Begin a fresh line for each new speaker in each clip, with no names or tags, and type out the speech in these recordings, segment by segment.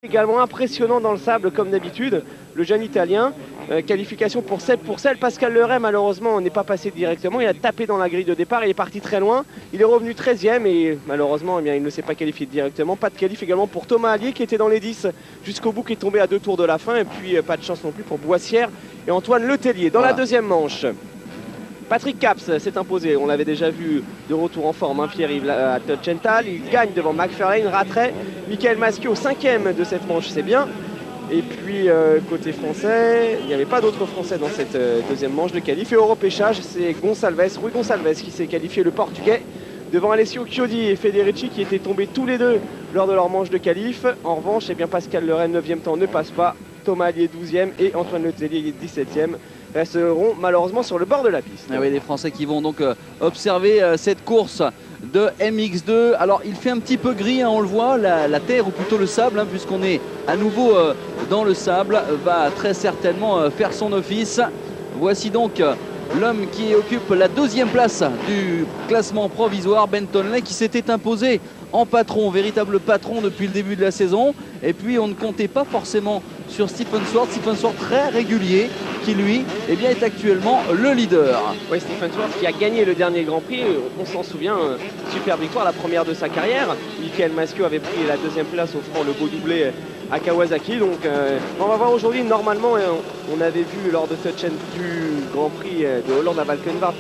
Également impressionnant dans le sable comme d'habitude, le jeune italien. Qualification pour Seb Pourcel. Pascal Leray malheureusement n'est pas passé directement, il a tapé dans la grille de départ, il est parti très loin, il est revenu 13e et malheureusement il ne s'est pas qualifié directement. Pas de qualif également pour Thomas Allier qui était dans les 10 jusqu'au bout, qui est tombé à 2 tours de la fin, et puis pas de chance non plus pour Boissière et Antoine Letellier. Dans la deuxième manche, Patrick Caps s'est imposé, on l'avait déjà vu de retour en forme, hein, Pierre-Yves à Totchental, il gagne devant McFarlane, Rattray, Michael Maschio 5e de cette manche, c'est bien. Et puis côté français, il n'y avait pas d'autres français dans cette deuxième manche de qualif. Et au repêchage, c'est Rui Gonçalves qui s'est qualifié, le portugais, devant Alessio Chiodi et Federici qui étaient tombés tous les deux lors de leur manche de qualif. En revanche, eh bien, Pascal Leray 9e temps ne passe pas, Thomas Allier 12e et Antoine Letellier 17e resteront malheureusement sur le bord de la piste.
Ah oui, les Français qui vont donc observer cette course de MX2. Alors il fait un petit peu gris, hein, on le voit, la terre ou plutôt le sable, hein, puisqu'on est à nouveau dans le sable, va très certainement faire son office. Voici donc l'homme qui occupe la deuxième place du classement provisoire, Ben Tonley, qui s'était imposé en patron, véritable patron depuis le début de la saison. Et puis on ne comptait pas forcément sur Stephen Swart très régulier, qui lui eh bien, est actuellement le leader.
Oui, Stephen Swart qui a gagné le dernier Grand Prix, on s'en souvient, super victoire, la première de sa carrière. Michael Maschio avait pris la deuxième place, offrant le beau doublé à Kawasaki. Donc on va voir aujourd'hui, normalement, on avait vu lors de Touch du Grand Prix de Hollande à Valkenwaard,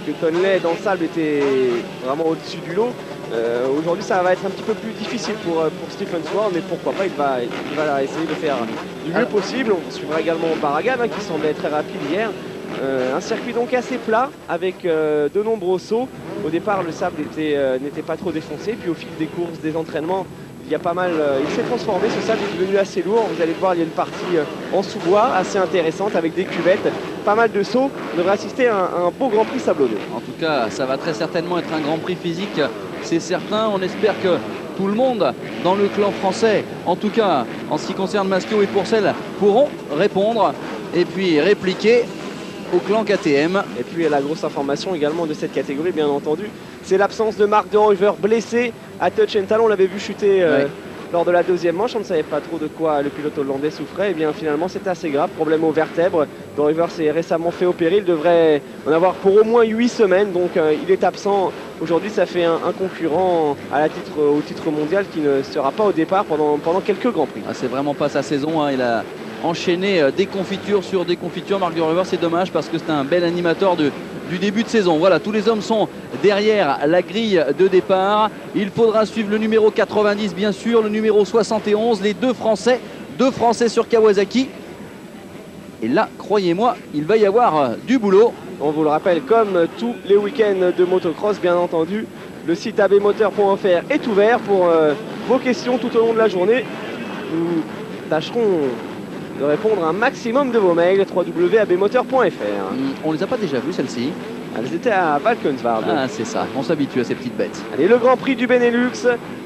que Tonley dans le sable était vraiment au-dessus du lot. Aujourd'hui ça va être un petit peu plus difficile pour Stephen Swart, mais pourquoi pas, il va essayer de faire du mieux possible. On suivra également Barragan, hein, qui semblait très rapide hier. Un circuit donc assez plat avec de nombreux sauts. Au départ le sable n'était pas trop défoncé, puis au fil des courses, des entraînements, il y a pas mal, il s'est transformé, ce sable est devenu assez lourd. Vous allez voir, il y a une partie en sous-bois assez intéressante avec des cuvettes, pas mal de sauts. On devrait assister à un beau Grand Prix sablonneux.
En tout cas, ça va très certainement être un Grand Prix physique, c'est certain. On espère que tout le monde dans le clan français, en tout cas en ce qui concerne Maschio et Pourcel, pourront répondre et puis répliquer au clan KTM.
Et puis la grosse information également de cette catégorie, bien entendu, c'est l'absence de Marc de Ruyver, blessé à Totchental. On l'avait vu chuter lors de la deuxième manche, on ne savait pas trop de quoi le pilote hollandais souffrait. Et bien finalement c'est assez grave, problème aux vertèbres. De Ruyver s'est récemment fait opérer, il devrait en avoir pour au moins 8 semaines, donc il est absent. Aujourd'hui ça fait un concurrent au titre mondial qui ne sera pas au départ pendant quelques Grands Prix.
Ah, c'est vraiment pas sa saison, hein. Il a enchaîné des confitures sur des confitures. Marc de Ruyver, c'est dommage parce que c'est un bel animateur du début de saison. Voilà, tous les hommes sont derrière la grille de départ. Il faudra suivre le numéro 90 bien sûr, le numéro 71, les deux Français sur Kawasaki. Et là, croyez-moi, il va y avoir du boulot.
On vous le rappelle, comme tous les week-ends de motocross, bien entendu, le site abmoteur.fr est ouvert pour vos questions tout au long de la journée. Nous tâcherons de répondre à un maximum de vos mails, www.abmoteur.fr.
On les a pas déjà vues, celles-ci?
Elles étaient à Valkenwaard.
Ah, c'est ça, on s'habitue à ces petites bêtes.
Allez, le Grand Prix du Benelux,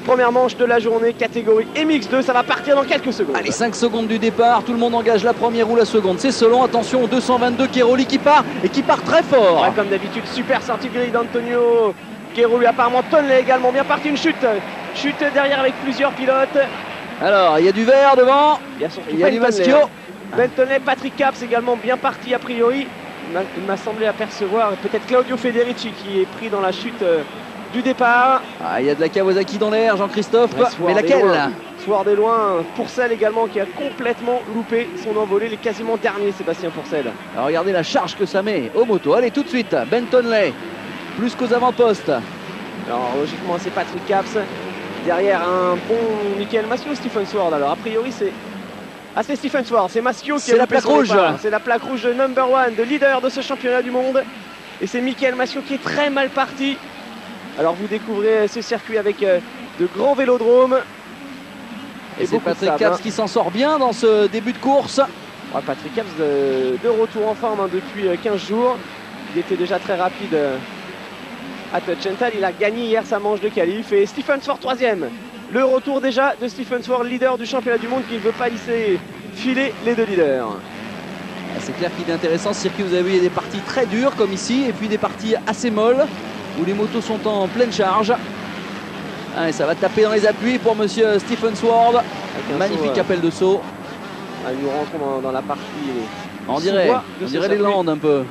première manche de la journée, catégorie MX2, ça va partir dans quelques secondes.
Allez, 5 secondes du départ, tout le monde engage la première ou la seconde. C'est Selon, attention au 222, Keroli qui part et qui part très fort.
Ouais, comme d'habitude, super sortie de grille d'Antonio Keroli, apparemment Tonley également, bien parti, une chute derrière avec plusieurs pilotes.
Alors, il y a du vert devant, il y a du Maschio.
Ben Tonley, Patrick Caps également bien parti a priori. Il m'a semblé apercevoir peut-être Claudio Federici qui est pris dans la chute du départ.
Ah, il y a de la Kawasaki dans l'air, Jean-Christophe, mais laquelle?
Swart est loin, Pourcel également qui a complètement loupé son envolée, il est quasiment dernier Sébastien Pourcel.
Alors regardez la charge que ça met aux motos. Allez, tout de suite, Ben Tonley, plus qu'aux avant-postes.
Alors logiquement c'est Patrick Caps, derrière un bon Michael Maschio, Stephen Swart. Alors a priori c'est... Ah, c'est Stephen Swart, c'est Maschio qui
est la plaque rouge.
C'est la plaque rouge number one, de leader de ce championnat du monde. Et c'est Michael Maschio qui est très mal parti. Alors vous découvrez ce circuit avec de grands vélodromes.
Et c'est Patrick Caps qui s'en sort bien dans ce début de course.
Ouais, Patrick Caps de retour en forme depuis 15 jours. Il était déjà très rapide à Totchental. Il a gagné hier sa manche de qualif. Et Stephen Swart 3e. Le retour déjà de Stephen Swart, leader du championnat du monde, qui ne veut pas laisser filer les deux leaders.
C'est clair qu'il est intéressant ce circuit. Vous avez vu, il y a des parties très dures comme ici et puis des parties assez molles où les motos sont en pleine charge. Allez, ça va taper dans les appuis pour monsieur Stephen Sword. Magnifique
saut,
appel de saut.
Nous rentrons dans la partie.
On dirait les Landes un peu.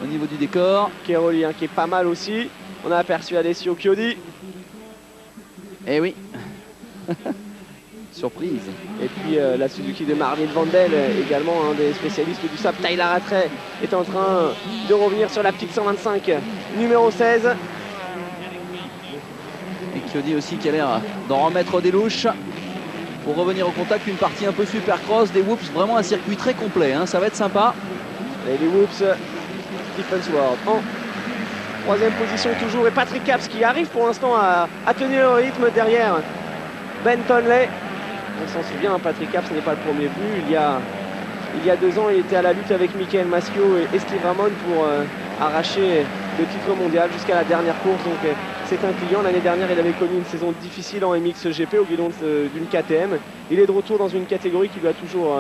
Au niveau du décor.
Cairoli qui est pas mal aussi. On a aperçu Alessio Chiodi.
Eh oui. Surprise.
Et puis la Suzuki de Marvin Vandel, également un des spécialistes du sable. Tyler Rattray est en train de revenir sur la petite 125, numéro 16.
Et Chiodi aussi qui a l'air d'en remettre des louches. Pour revenir au contact, une partie un peu supercross, des whoops, vraiment un circuit très complet, hein, ça va être sympa.
Et les whoops, Stephen Sword en troisième position toujours, et Patrick Capps qui arrive pour l'instant à tenir le rythme derrière Ben Tonley. On s'en souvient, Patrick Capps n'est pas le premier venu. Il y a 2 ans, il était à la lutte avec Michael Maschio et Steve Ramon pour arracher le titre mondial jusqu'à la dernière course. Donc c'est un client. L'année dernière, il avait connu une saison difficile en MXGP au guidon d'une KTM. Il est de retour dans une catégorie qui lui a toujours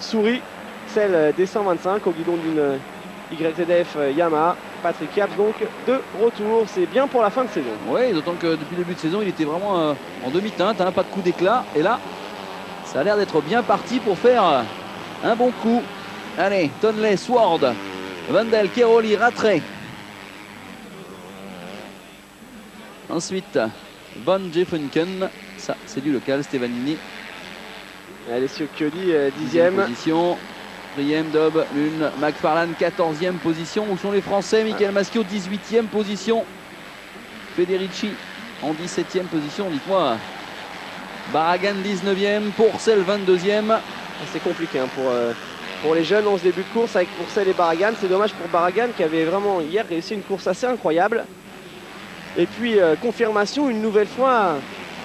souri, celle des 125 au guidon d'une YZF Yamaha. Patrick Capps donc de retour, c'est bien pour la fin de saison.
Oui, d'autant que depuis le début de saison, il était vraiment en demi-teinte, hein, pas de coup d'éclat. Et là, ça a l'air d'être bien parti pour faire un bon coup. Allez, Tonley, Sword, Vandel, Cairoli, Rattray. Ensuite, Von Jeffunken, ça c'est du local, Stevanini.
Alessio Chiodi, 10e
position. Priem, Dob, Lune, McFarlane, 14e position. Où sont les Français? Michael Maschio, 18e position. Federici en 17e position. Dites-moi, Barragan, 19e. Pourcel, 22e.
C'est compliqué hein, pour les jeunes dans ce début de course avec Pourcel et Barragan. C'est dommage pour Barragan qui avait vraiment hier réussi une course assez incroyable. Et puis confirmation une nouvelle fois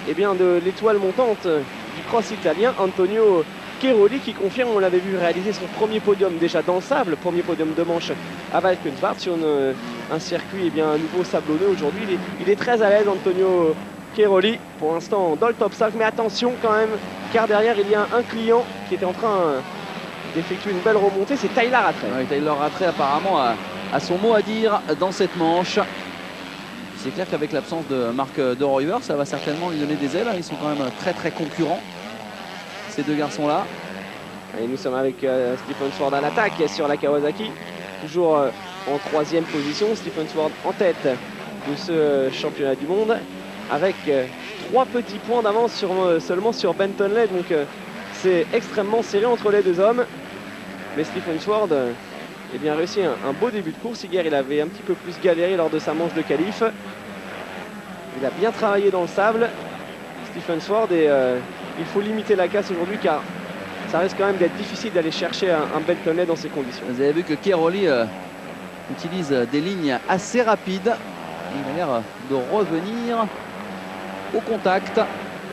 eh bien, de l'étoile montante du cross italien, Antonio Cairoli, qui confirme, on l'avait vu réaliser son premier podium déjà dans le sable, premier podium de manche à Valkenswaard sur un circuit eh bien, un nouveau sablonneux aujourd'hui. Il est très à l'aise, Antonio Cairoli, pour l'instant dans le top 5, mais attention quand même, car derrière il y a un client qui était en train d'effectuer une belle remontée, c'est Tyler Rattray.
Oui, Tyler Rattray apparemment a son mot à dire dans cette manche. C'est clair qu'avec l'absence de Marc de Ruyver, ça va certainement lui donner des ailes. Ils sont quand même très très concurrents, ces deux garçons-là.
Et nous sommes avec Stephen Sword à l'attaque sur la Kawasaki. Toujours en 3e position. Stephen Sword en tête de ce championnat du monde. Avec 3 petits points d'avance seulement sur Ben Tonley. Donc c'est extrêmement serré entre les deux hommes. Mais Stephen Sword a bien réussi un beau début de course. Hier, il avait un petit peu plus galéré lors de sa manche de qualif. Il a bien travaillé dans le sable, Stephen Sword, et il faut limiter la casse aujourd'hui car ça risque quand même d'être difficile d'aller chercher un Ben Tonley dans ces conditions.
Vous avez vu que Cairoli utilise des lignes assez rapides. Il a l'air de revenir au contact.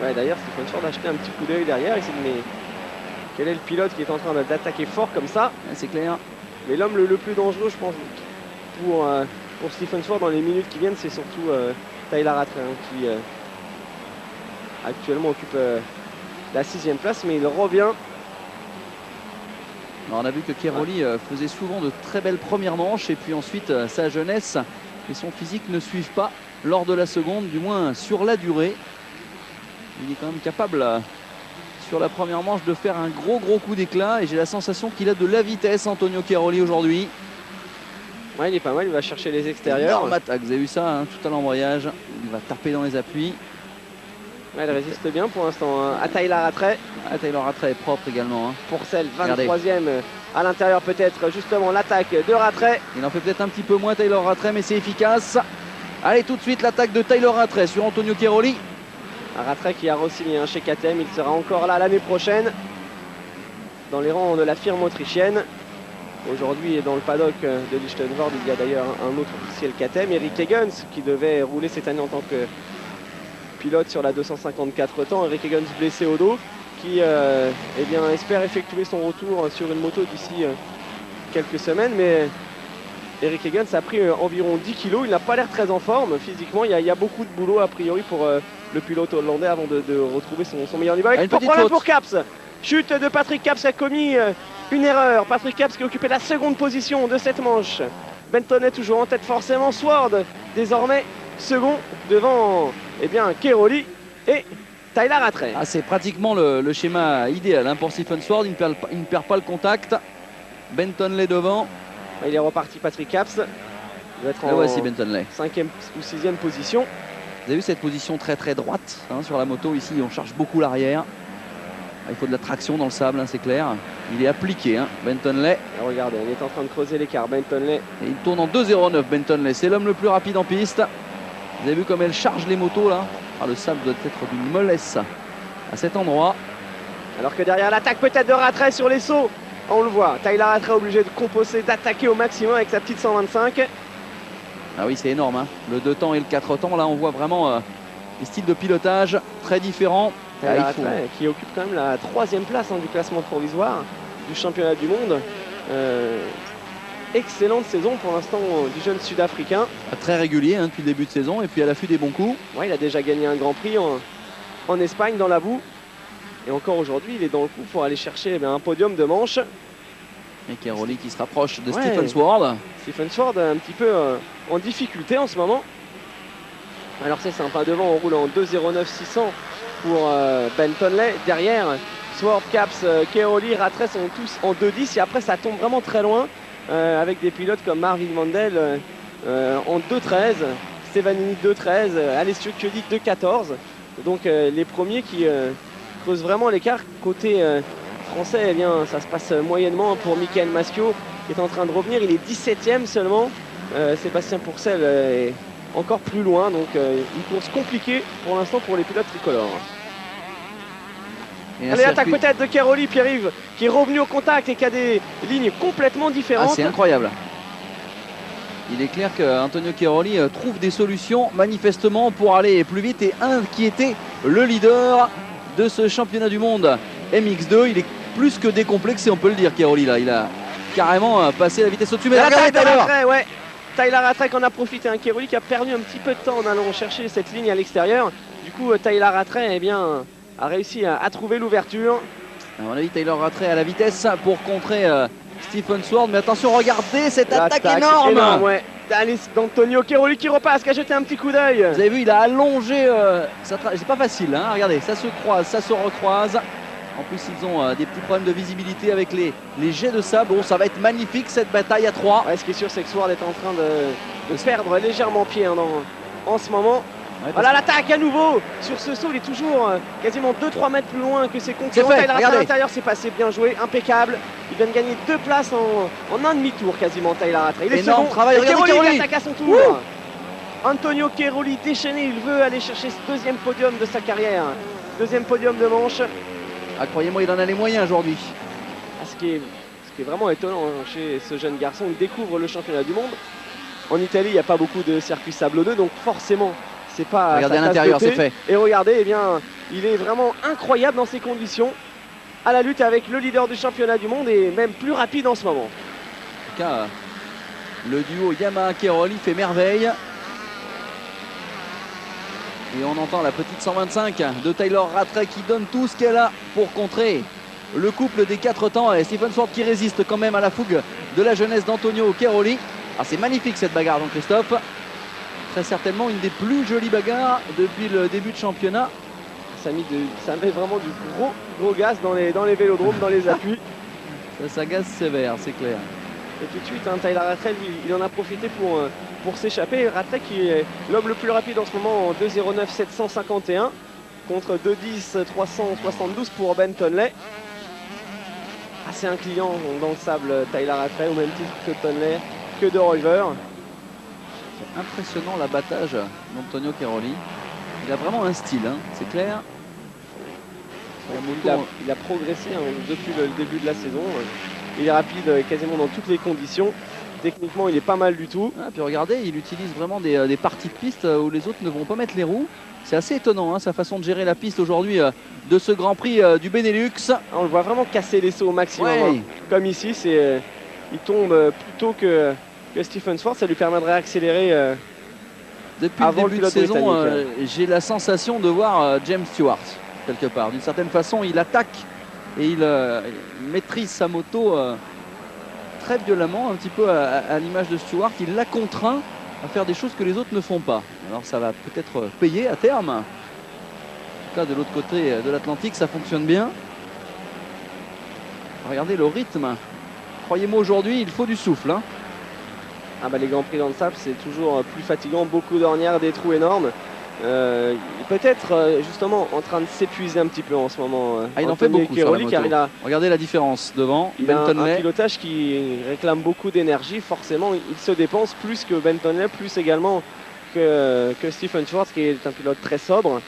Ouais, d'ailleurs, Stephen Sword a acheté un petit coup d'œil derrière. Il s'est dit, mais quel est le pilote qui est en train d'attaquer fort comme ça?
C'est clair.
Mais l'homme le plus dangereux, je pense, pour Stephen Sword dans les minutes qui viennent, c'est surtout Tyler Rattray qui actuellement occupe la 6e place, mais il revient.
Alors on a vu que Cairoli faisait souvent de très belles premières manches et puis ensuite sa jeunesse et son physique ne suivent pas lors de la seconde, du moins sur la durée. Il est quand même capable sur la première manche de faire un gros coup d'éclat et j'ai la sensation qu'il a de la vitesse, Antonio Cairoli, aujourd'hui.
Ouais, il est pas mal, il va chercher les extérieurs.
Énorme attaque, vous avez vu ça, hein, tout à l'embrayage. Il va taper dans les appuis.
Ouais, il résiste bien pour l'instant hein, à Tyler Rattray.
Tyler Rattray est propre également. Hein.
Pourcel, 23e à l'intérieur peut-être, justement l'attaque de Rattray.
Il en fait peut-être un petit peu moins Tyler Rattray, mais c'est efficace. Allez, tout de suite l'attaque de Tyler Rattray sur Antonio Cairoli. Rattray
qui a re-signé chez KTM, il sera encore là l'année prochaine dans les rangs de la firme autrichienne. Aujourd'hui, dans le paddock de Lichtenvoorde, il y a d'ailleurs un autre officiel KTM, Eric Higgins, qui devait rouler cette année en tant que pilote sur la 254 temps. Eric Higgins blessé au dos, qui eh bien, espère effectuer son retour sur une moto d'ici quelques semaines. Mais Eric Higgins a pris environ 10 kg. Il n'a pas l'air très en forme physiquement. Il y a beaucoup de boulot a priori pour le pilote hollandais avant de retrouver son meilleur niveau. Avec problème pour Capps. Chute de Patrick Capps qui a commis une erreur. Patrick Capps qui occupait la 2e position de cette manche. Ben Tonley toujours en tête forcément. Sword désormais second devant Cairoli et Tyler Rattray.
Ah, c'est pratiquement le schéma idéal hein, pour Stephen Sword. Il ne perd pas le contact. Bentonley devant.
Il est reparti Patrick Capps. Il va être en
voici Bentonley.
5e ou 6e position.
Vous avez vu cette position très très droite hein, sur la moto ici. On charge beaucoup l'arrière. Il faut de la traction dans le sable, hein, c'est clair. Il est appliqué, hein, Bentonley.
Regardez, il est en train de creuser l'écart, Bentonley.
Et il tourne en 2,09, Bentonley. C'est l'homme le plus rapide en piste. Vous avez vu comme elle charge les motos là. Ah, le sable doit être d'une mollesse à cet endroit.
Alors que derrière l'attaque peut-être de Rattray sur les sauts. On le voit, Tyler Rattray obligé de composer, d'attaquer au maximum avec sa petite 125.
Ah oui, c'est énorme, hein. Le 2 temps et le 4 temps. Là, on voit vraiment des styles de pilotage très différents.
Tyler Rattray qui occupe quand même la 3e place hein, du classement provisoire du championnat du monde. Excellente saison pour l'instant du jeune sud-africain.
Très régulier hein, depuis le début de saison et puis à l'affût des bons coups.
Ouais, il a déjà gagné un grand prix en Espagne dans la boue. Et encore aujourd'hui, il est dans le coup pour aller chercher un podium de manche.
Et Cairoli qui se rapproche de Stephen Sword.
Stephen Sword un petit peu en difficulté en ce moment. Alors c'est sympa, devant on roule en 2,09,600 pour Bentonley. Derrière, Sword, Capps, Cairoli, Rattray sont tous en 2,10 et après ça tombe vraiment très loin. Avec des pilotes comme Marvin Mandel en 2,13, Stefanini 2,13, Alessio Chiodi 2,14. Donc les premiers qui creusent vraiment l'écart. Côté français, eh bien, ça se passe moyennement pour Michael Maschio qui est en train de revenir. Il est 17e seulement. Sébastien Pourcel est encore plus loin. Donc une course compliquée pour l'instant pour les pilotes tricolores. Allez, attaque peut-être de Cairoli, Pierre-Yves, qui est revenu au contact et qui a des lignes complètement différentes.
Ah, c'est incroyable. Il est clair qu'Antonio Cairoli trouve des solutions manifestement pour aller plus vite et inquiéter le leader de ce championnat du monde MX2. Il est plus que décomplexé, on peut le dire, Cairoli là. Il a carrément passé la vitesse au-dessus. Mais
regardez Tyler, ouais. Tyler Rattray qui en a profité. Un Cairoli qui a perdu un petit peu de temps en allant chercher cette ligne à l'extérieur. Du coup, Tyler Rattray, a réussi à trouver l'ouverture.
À mon avis, Tyler Rattray a la vitesse pour contrer Stephen Sword. Mais attention, regardez cette attaque énorme,
ouais. D'Antonio Cairoli qui repasse, qui a jeté un petit coup d'œil.
Vous avez vu, il a allongé. C'est pas facile, hein. Regardez, ça se croise, ça se recroise. En plus, ils ont des petits problèmes de visibilité avec les jets de sable. Bon, ça va être magnifique cette bataille à 3.
Ouais, ce qui est sûr, c'est que Sword est en train de perdre légèrement pied hein, en ce moment. Ouais, voilà l'attaque à nouveau sur ce saut, il est toujours quasiment 2-3 mètres plus loin que ses concurrents. À l'intérieur, c'est passé, bien joué, impeccable. Il vient de gagner 2 places en un demi-tour quasiment, Tyler Rattray. Il est second,
travail,
Cairoli attaque à son tour. Antonio Cairoli déchaîné, il veut aller chercher ce 2e podium de sa carrière. 2e podium de manche.
Ah, croyez-moi, il en a les moyens aujourd'hui.
Ah, ce qui est vraiment étonnant hein, chez ce jeune garçon, il découvre le championnat du monde. En Italie, il n'y a pas beaucoup de circuits sablonneux, donc forcément, c'est pas.
Regardez à l'intérieur, c'est fait.
Et regardez, eh bien, il est vraiment incroyable dans ces conditions, à la lutte avec le leader du championnat du monde et même plus rapide en ce moment.
En tout cas, le duo Yamaha-Cairoli fait merveille. Et on entend la petite 125 de Tyler Rattray qui donne tout ce qu'elle a pour contrer le couple des 4 temps. Et Stephen Sword qui résiste quand même à la fougue de la jeunesse d'Antonio Cairoli. Ah, c'est magnifique cette bagarre, donc Christophe. Très certainement une des plus jolies bagarres depuis le début de championnat.
Ça met vraiment du gros gaz dans les vélodromes, dans les appuis.
Ça gaze sévère, c'est clair.
Et tout de suite, hein, Tyler Rattray, il en a profité pour s'échapper. Rattray qui est l'homme le plus rapide en ce moment en 2,09,751 contre 2,10,372 pour Bentonley. Assez un client dans le sable, Tyler Rattray, au même titre que Tonley, que de Royver.
C'est impressionnant l'abattage d'Antonio Cairoli. Il a vraiment un style, hein, c'est clair.
Il a progressé hein, depuis le début de la saison. Il est rapide quasiment dans toutes les conditions. Techniquement, il est pas mal du tout.
Ah, puis regardez, il utilise vraiment des parties de piste où les autres ne vont pas mettre les roues. C'est assez étonnant, hein, sa façon de gérer la piste aujourd'hui de ce Grand Prix du Benelux.
On le voit vraiment casser les sauts au maximum.
Ouais.
Hein. Comme ici, il tombe plus tôt que Stephen Sword. Ça lui permet de réaccélérer.
Depuis le début de saison, j'ai la sensation de voir James Stewart, quelque part. D'une certaine façon, il attaque et il maîtrise sa moto très violemment, un petit peu à l'image de Stewart. Il l'a contraint à faire des choses que les autres ne font pas. Alors ça va peut-être payer à terme. En tout cas, de l'autre côté de l'Atlantique, ça fonctionne bien. Regardez le rythme. Croyez-moi, aujourd'hui, il faut du souffle. Hein.
Ah bah les Grands Prix dans le sable, c'est toujours plus fatigant, beaucoup d'ornières, des trous énormes. Peut-être justement en train de s'épuiser un petit peu en ce moment.
Il en fait beaucoup sur la moto.
Car
regardez la différence devant.
Il a un pilotage qui réclame beaucoup d'énergie. Forcément, il se dépense plus que Bentonley, plus également que Stephen Schwartz, qui est un pilote très sobre.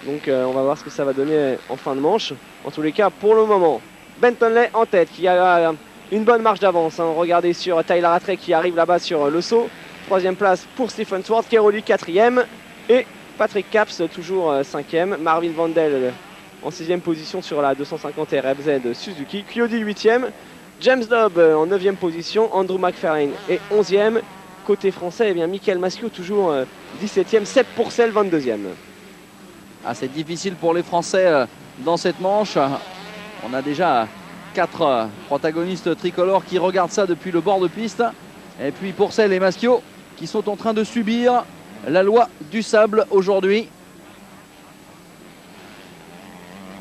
Donc on va voir ce que ça va donner en fin de manche. En tous les cas, pour le moment, Bentonley en tête, qui a une bonne marge d'avance. Hein. Regardez sur Tyler Rattray qui arrive là-bas sur le saut. 3e place pour Stephen Schwartz, Keroli 4e. Et Patrick Caps toujours 5e. Marvin Vandel en 6e position sur la 250 RFZ Suzuki. Chiodi 8e. James Dobb en 9e position. Andrew McFarlane est 11e. Côté français, eh bien, Michael Maschio toujours 17e. Seb Pourcel 22e.
Ah, c'est difficile pour les Français dans cette manche. On a déjà 4 protagonistes tricolores qui regardent ça depuis le bord de piste. Et puis Pourcel et Maschio qui sont en train de subir la loi du sable aujourd'hui.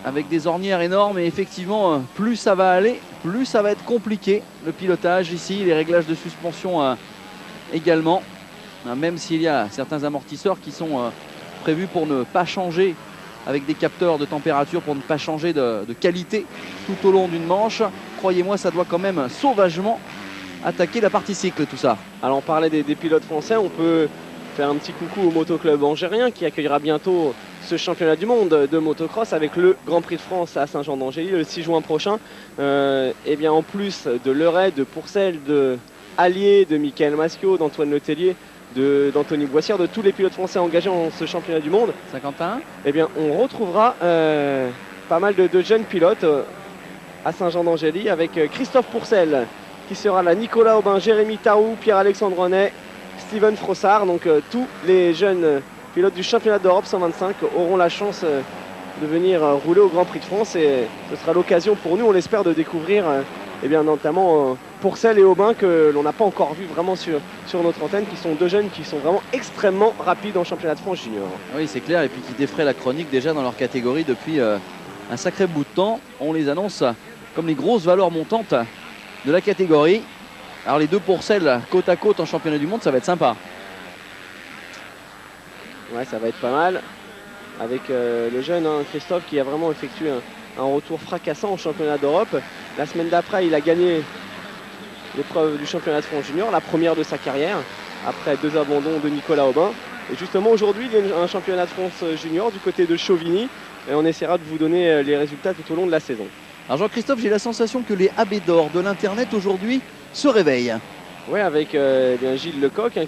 Avec des ornières énormes et effectivement, plus ça va aller, plus ça va être compliqué. Le pilotage ici, les réglages de suspension également. Même s'il y a certains amortisseurs qui sont prévus pour ne pas changer, avec des capteurs de température pour ne pas changer de qualité tout au long d'une manche. Croyez-moi, ça doit quand même sauvagement attaquer la partie cycle, tout ça.
Alors on parlait des pilotes français, on peut faire un petit coucou au motoclub angérien qui accueillera bientôt ce championnat du monde de motocross avec le Grand Prix de France à Saint-Jean-d'Angély le 6 juin prochain. Et bien en plus de Leray, de Pourcel, de Allier, de Michael Maschio, d'Antoine Letellier, d'Anthony Boissière, de tous les pilotes français engagés dans ce championnat du monde.
Saint-Quentin.
Eh bien on retrouvera pas mal de jeunes pilotes à Saint-Jean-d'Angély avec Christophe Pourcel qui sera là, Nicolas Aubin, Jérémy Taou, Pierre-Alexandre Renet, Steven Frossard. Donc tous les jeunes pilotes du championnat d'Europe 125 auront la chance de venir rouler au Grand Prix de France et ce sera l'occasion pour nous, on l'espère, de découvrir eh bien, notamment Pourcel et Aubin que l'on n'a pas encore vu vraiment sur notre antenne, qui sont deux jeunes qui sont vraiment extrêmement rapides en championnat de France junior.
Oui, c'est clair, et puis qui défraient la chronique déjà dans leur catégorie depuis un sacré bout de temps. On les annonce comme les grosses valeurs montantes de la catégorie. Alors les deux Pourcel côte à côte en championnat du monde, ça va être sympa.
Ouais, ça va être pas mal. Avec le jeune Christophe qui a vraiment effectué un retour fracassant en championnat d'Europe. La semaine d'après, il a gagné l'épreuve du championnat de France junior, la première de sa carrière, après 2 abandons de Nicolas Aubin. Et justement aujourd'hui, il y a un championnat de France junior du côté de Chauvigny. Et on essaiera de vous donner les résultats tout au long de la saison.
Alors Jean-Christophe, j'ai la sensation que les AB d'or de l'internet aujourd'hui se réveillent.
Oui, avec bien Gilles Lecoq hein,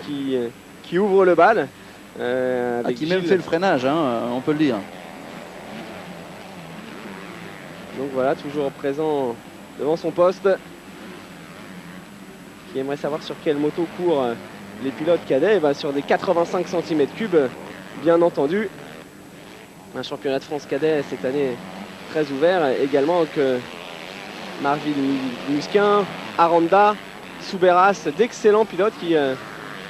qui ouvre le bal.
Qui même fait le freinage, hein, on peut le dire.
Donc voilà, toujours présent devant son poste. Qui aimerait savoir sur quelle moto courent les pilotes cadets. Sur des 85 cm3, bien entendu. Un championnat de France cadet cette année très ouvert. Également que Marvin Musquin, Aranda, Souberas, d'excellents pilotes qui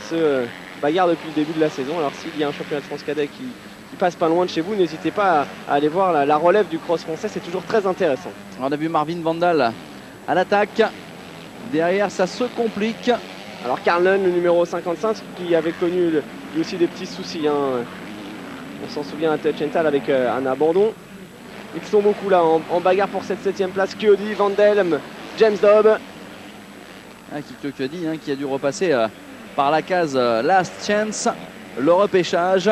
se bagarrent depuis le début de la saison. Alors s'il y a un championnat de France cadet qui passe pas loin de chez vous, n'hésitez pas à aller voir la relève du cross français, c'est toujours très intéressant.
On a vu Marvin Vandal à l'attaque. Derrière, ça se complique.
Alors Karl Lund, le numéro 55, qui avait connu lui aussi des petits soucis. Hein. On s'en souvient à Tetchental avec un abandon. Ils sont beaucoup là en bagarre pour cette 7e place. Chiodi, Vandelm, James Dobb.
Chiodi qui a dû repasser par la case Last Chance, le repêchage.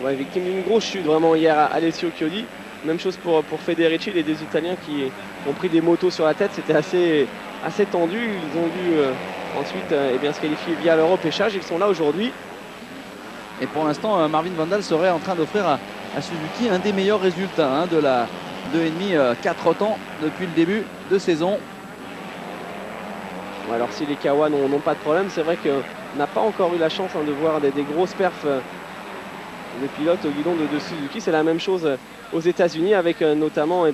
Ouais, victime d'une grosse chute vraiment hier à Alessio Chiodi. Même chose pour Federici, les deux Italiens qui ont pris des motos sur la tête. C'était assez tendu. Ils ont dû ensuite se qualifier via le repêchage. Ils sont là aujourd'hui.
Et pour l'instant, Marvin Vandal serait en train d'offrir à Suzuki un des meilleurs résultats de la 2,5 4 temps depuis le début de saison.
Ouais, alors si les Kawa n'ont pas de problème, c'est vrai qu'on n'a pas encore eu la chance de voir des grosses perfs de pilotes au guidon de Suzuki. C'est la même chose aux États-Unis avec notamment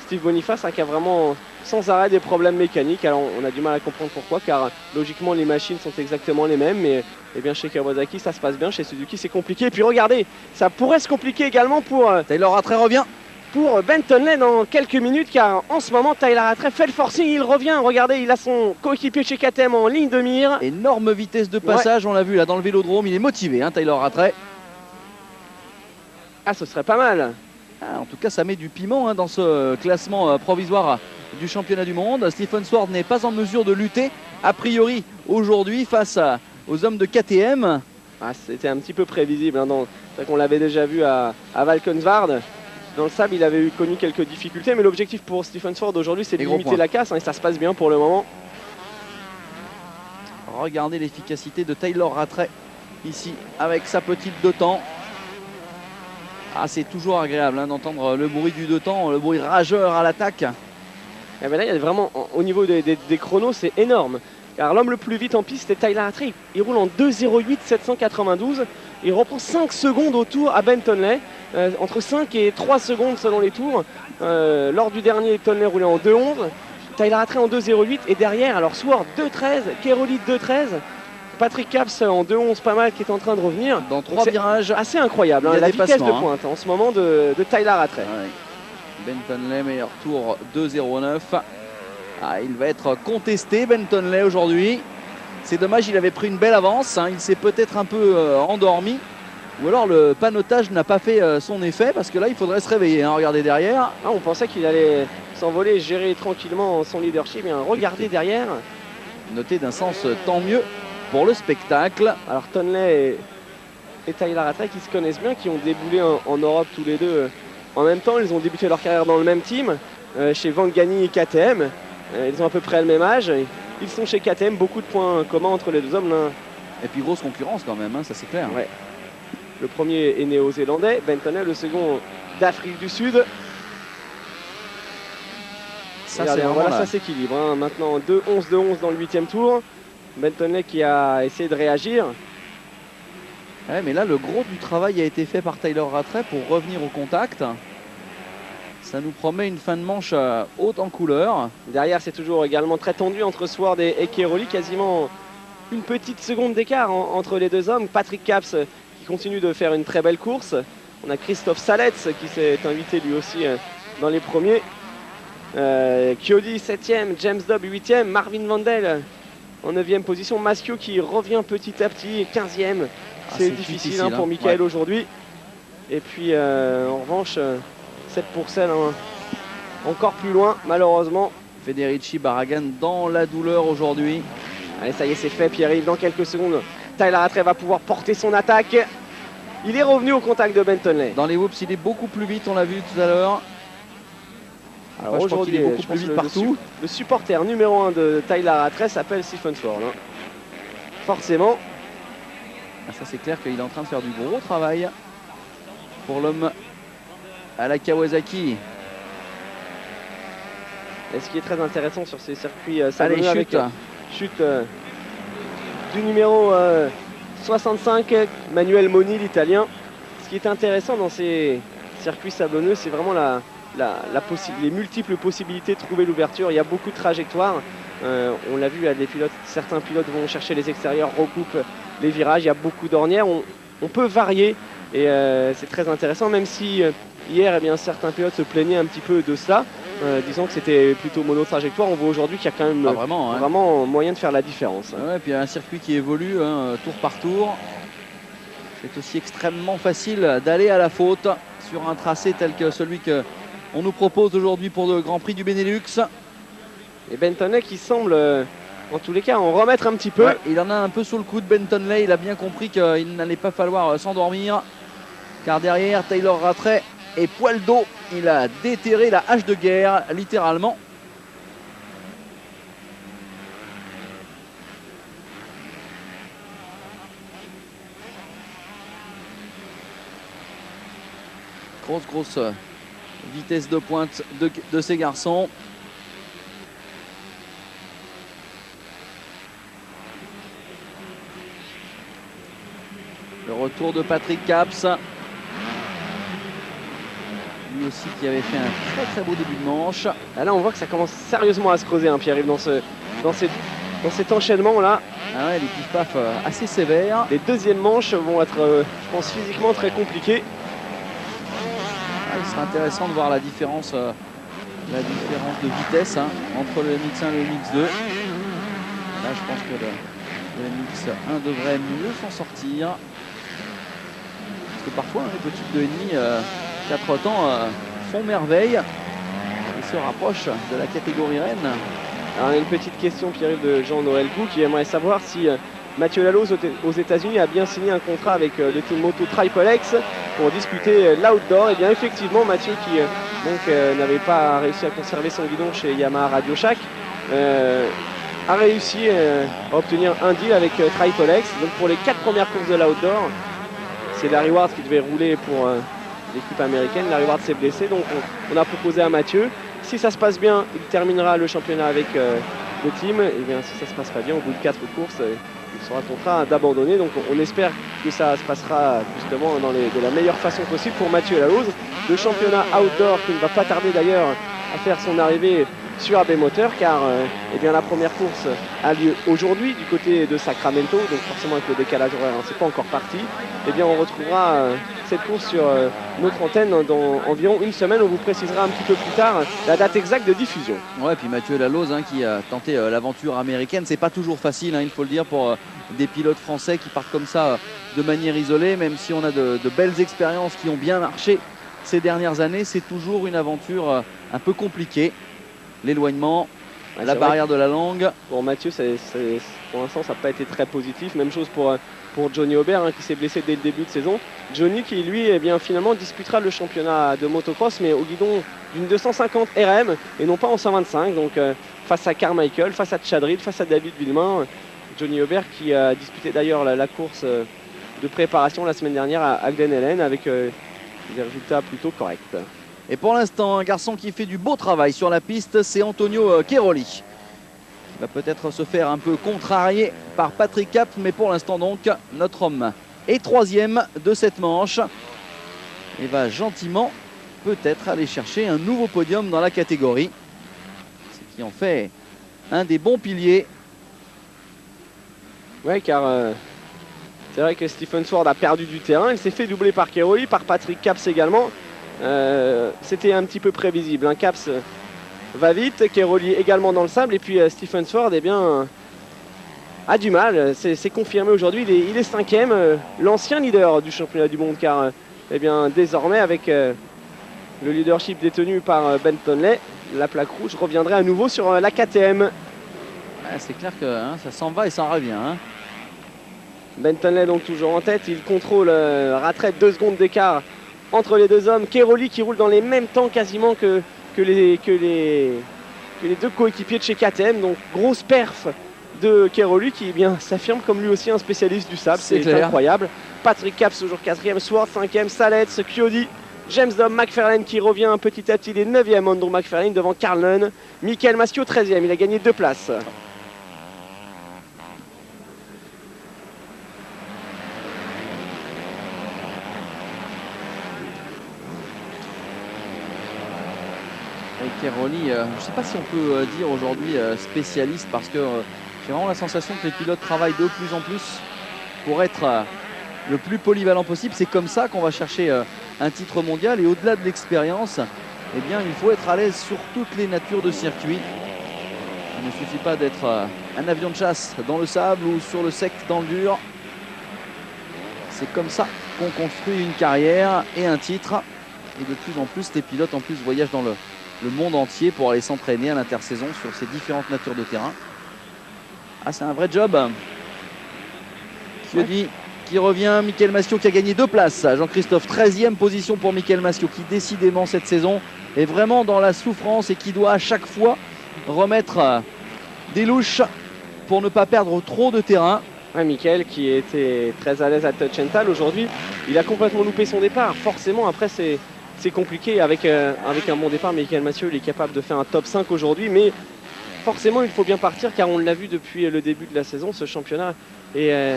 Steve Boniface qui a vraiment sans arrêt des problèmes mécaniques. Alors on a du mal à comprendre pourquoi, car logiquement les machines sont exactement les mêmes, mais eh bien, chez Kawasaki ça se passe bien, chez Suzuki c'est compliqué. Et puis regardez, ça pourrait se compliquer également pour
Tyler Rattray revient.
Pour Ben Tonley dans quelques minutes, car en ce moment Tyler Rattray fait le forcing, il revient. Regardez, il a son coéquipier chez KTM en ligne de mire.
Énorme vitesse de passage, on l'a vu là dans le vélodrome, il est motivé, hein, Tyler Rattray.
Ah, ce serait pas mal.
Ah, en tout cas, ça met du piment, hein, dans ce classement provisoire du championnat du monde. Stephen Sword n'est pas en mesure de lutter, a priori, aujourd'hui, face aux hommes de KTM.
Ah, c'était un petit peu prévisible, hein, c'est vrai qu'on l'avait déjà vu à Valkenswaard. Dans le sable, il avait connu quelques difficultés, mais l'objectif pour Stephen Sword aujourd'hui, c'est de limiter la casse, hein, et ça se passe bien pour le moment.
Regardez l'efficacité de Tyler Rattray ici, avec sa petite deux temps. Ah, c'est toujours agréable, hein, d'entendre le bruit du deux temps, le bruit rageur à l'attaque.
Et ben là, il y a vraiment, au niveau des chronos, c'est énorme. Car l'homme le plus vite en piste, c'est Tyler Rattray. Il roule en 2,08 792. Il reprend 5 secondes au tour à Ben Tonley. Entre 5 et 3 secondes selon les tours. Lors du dernier, Tonley roulait en 2,11. Tyler Rattray en 2,08. Et derrière, alors Sword 2,13, Keroli 2,13. Patrick Caps en 2,11 pas mal qui est en train de revenir.
Dans 3 virages.
Assez incroyable, hein, la vitesse de pointe en ce moment de Tyler Rattray.
Ouais. Ben Tonley, meilleur tour 2,09. Ah, il va être contesté, Ben Tonley, aujourd'hui. C'est dommage, il avait pris une belle avance, hein. Il s'est peut-être un peu endormi. Ou alors le panotage n'a pas fait son effet, parce que là il faudrait se réveiller, hein. Regardez derrière.
Ah, on pensait qu'il allait s'envoler, gérer tranquillement son leadership. Bien, regardez derrière.
Noté d'un sens tant mieux pour le spectacle.
Alors Tonley et Tyler Rattray qui se connaissent bien, qui ont déboulé en Europe tous les deux en même temps. Ils ont débuté leur carrière dans le même team, chez Vangani et KTM. Ils ont à peu près le même âge. Ils sont chez KTM, beaucoup de points communs entre les deux hommes. Là.
Et puis grosse concurrence quand même, hein, ça c'est clair.
Ouais. Le premier est néo-zélandais, Ben Tonley, le second d'Afrique du Sud.
Ça,
voilà, ça s'équilibre. Hein. Maintenant 2-11 dans le 8e tour. Ben Tonley qui a essayé de réagir.
Ouais, mais là le gros du travail a été fait par Tyler Rattray pour revenir au contact. Ça nous promet une fin de manche haute en couleur.
Derrière, c'est toujours également très tendu entre Sword et Keroli. Quasiment une petite seconde d'écart entre les deux hommes. Patrick Caps qui continue de faire une très belle course. On a Christophe Saletz qui s'est invité lui aussi dans les premiers. Chiodi 7e, James Dobb 8e, Marvin Vandel en 9e position. Maschio qui revient petit à petit, 15e. C'est difficile, hein, pour Michael aujourd'hui. Et puis en revanche, 7 pour celle, hein, encore plus loin malheureusement.
Federici Barragan dans la douleur aujourd'hui.
Allez, ça y est, c'est fait. Puis arrive dans quelques secondes. Tyler Rattray va pouvoir porter son attaque. Il est revenu au contact de Ben Tonley.
Dans les whoops, il est beaucoup plus vite, on l'a vu tout à l'heure.
Alors aujourd'hui, il est beaucoup plus vite partout. Le supporter numéro 1 de Tyler Rattray s'appelle Stephen Sword. Hein. Forcément.
Ah, ça c'est clair qu'il est en train de faire du gros travail pour l'homme à la Kawasaki.
Et ce qui est très intéressant sur ces circuits
allez,
avec chute du numéro 65, Manuel Moni, l'italien. Ce qui est intéressant dans ces circuits sablonneux, c'est vraiment les multiples possibilités de trouver l'ouverture. Il y a beaucoup de trajectoires. On l'a vu, certains pilotes vont chercher les extérieurs, recoupent les virages. Il y a beaucoup d'ornières. On peut varier et c'est très intéressant, même si hier, eh bien, certains pilotes se plaignaient un petit peu de cela. Disons que c'était plutôt mono-trajectoire. On voit aujourd'hui qu'il y a quand même vraiment moyen de faire la différence.
Ouais, puis il y a un circuit qui évolue, hein, tour par tour. C'est aussi extrêmement facile d'aller à la faute sur un tracé tel que celui qu'on nous propose aujourd'hui pour le Grand Prix du Benelux.
Et Ben Tonley qui semble, en tous les cas, en remettre un petit peu.
Ouais, il en a un peu sous le coup de Ben Tonley. Il a bien compris qu'il n'allait pas falloir s'endormir. Car derrière, Tyler Rattray et poil d'eau, il a déterré la hache de guerre, littéralement. Grosse vitesse de pointe de ces garçons. Le retour de Patrick Caps. lui aussi qui avait fait un très beau début de manche.
Ah, là on voit que ça commence sérieusement à se creuser, hein, Pierre-Yves, dans cet enchaînement là.
Ah ouais, des pif-paf assez sévères.
Les deuxièmes manches vont être, je pense, physiquement très compliquées.
Ah, il sera intéressant de voir la différence de vitesse, hein, entre le MX1 et le MX2. Là, je pense que le MX1 devrait mieux s'en sortir. Parce que parfois, les petites 2,5, 4 temps font merveille et se rapprochent de la catégorie reine.
Alors, on a une petite question, Pierre-Yves, de Jean-Noël Gou qui aimerait savoir si Mathieu Laloz aux États-Unis a bien signé un contrat avec le team moto Triple X pour disputer l'outdoor. Et bien effectivement, Mathieu qui n'avait pas réussi à conserver son guidon chez Yamaha Radio Shack a réussi à obtenir un deal avec Triple X. Donc pour les 4 premières courses de l'outdoor, c'est Larry Ward qui devait rouler pour l'équipe américaine. Larry Ward s'est blessé, donc on a proposé à Mathieu. Si ça se passe bien, il terminera le championnat avec le team. Et bien si ça se passe pas bien, au bout de 4 courses, il sera contraint d'abandonner. Donc on espère que ça se passera justement de la meilleure façon possible pour Mathieu Laloz. Le championnat outdoor qui ne va pas tarder d'ailleurs à faire son arrivée sur AB Moteur, car eh bien, la première course a lieu aujourd'hui du côté de Sacramento, donc forcément avec le décalage horaire, hein, c'est pas encore parti. Eh bien, on retrouvera cette course sur notre antenne dans environ une semaine. On vous précisera un petit peu plus tard la date exacte de diffusion.
Ouais, et puis Mathieu Laloz, hein, qui a tenté l'aventure américaine, c'est pas toujours facile, hein, il faut le dire, pour des pilotes français qui partent comme ça de manière isolée, même si on a de belles expériences qui ont bien marché ces dernières années, c'est toujours une aventure un peu compliquée. L'éloignement, la barrière de la langue.
Pour Mathieu, pour l'instant, ça n'a pas été très positif. Même chose pour Johnny Aubert, hein, qui s'est blessé dès le début de saison. Johnny qui, lui, eh bien, finalement, disputera le championnat de motocross, mais au guidon d'une 250 RM et non pas en 125. Donc, face à Carmichael, face à Chad Reed, face à David Villemain. Johnny Aubert qui a disputé d'ailleurs la course de préparation la semaine dernière à Glen Helen avec des résultats plutôt corrects.
Et pour l'instant, un garçon qui fait du beau travail sur la piste, c'est Antonio Cairoli. Il va peut-être se faire un peu contrarier par Patrick Cap, mais pour l'instant donc, notre homme est 3e de cette manche et va gentiment peut-être aller chercher un nouveau podium dans la catégorie. Ce qui en fait un des bons piliers.
Ouais, car c'est vrai que Stephen Sword a perdu du terrain. Il s'est fait doubler par Cairoli, par Patrick Caps également. C'était un petit peu prévisible, hein. Caps va vite, Cairoli également dans le sable, et puis Stephen Sword eh bien, a du mal, c'est confirmé aujourd'hui, il est 5e, l'ancien leader du championnat du monde, car eh bien, désormais avec le leadership détenu par Ben Tonley, la plaque rouge reviendrait à nouveau sur la KTM.
Ouais, c'est clair que hein, ça s'en va et ça en revient. Hein.
Ben Tonley donc toujours en tête, il contrôle retraite 2 secondes d'écart entre les deux hommes. Cairoli qui roule dans les mêmes temps quasiment que les 2 coéquipiers de chez KTM. Donc grosse perf de Cairoli qui s'affirme comme lui aussi un spécialiste du sable. C'est incroyable. Patrick Caps toujours 4e, Sword 5e, Salets, Chiodi, James Dobb, McFarlane qui revient petit à petit. Il est 9e, Andrew McFarlane devant Carl Nunn. Michael Massio 13e, il a gagné 2 places.
Cairoli, je ne sais pas si on peut dire aujourd'hui spécialiste, parce que j'ai vraiment la sensation que les pilotes travaillent de plus en plus pour être le plus polyvalent possible. C'est comme ça qu'on va chercher un titre mondial, et au-delà de l'expérience, eh bien, il faut être à l'aise sur toutes les natures de circuit. Il ne suffit pas d'être un avion de chasse dans le sable ou sur le sec dans le dur. C'est comme ça qu'on construit une carrière et un titre, et de plus en plus les pilotes en plus voyagent dans le monde entier pour aller s'entraîner à l'intersaison sur ces différentes natures de terrain. Ah, c'est un vrai job. Chiodi qui revient, Michael Massio qui a gagné 2 places. Jean-Christophe, 13e position pour Michael Massio, qui décidément cette saison est vraiment dans la souffrance et qui doit à chaque fois remettre des louches pour ne pas perdre trop de terrain.
Ouais, Michael qui était très à l'aise à Touch and Tal aujourd'hui, il a complètement loupé son départ. Forcément après c'est compliqué avec un bon départ. Michael Massio, il est capable de faire un top 5 aujourd'hui, mais forcément il faut bien partir, car on l'a vu depuis le début de la saison, ce championnat est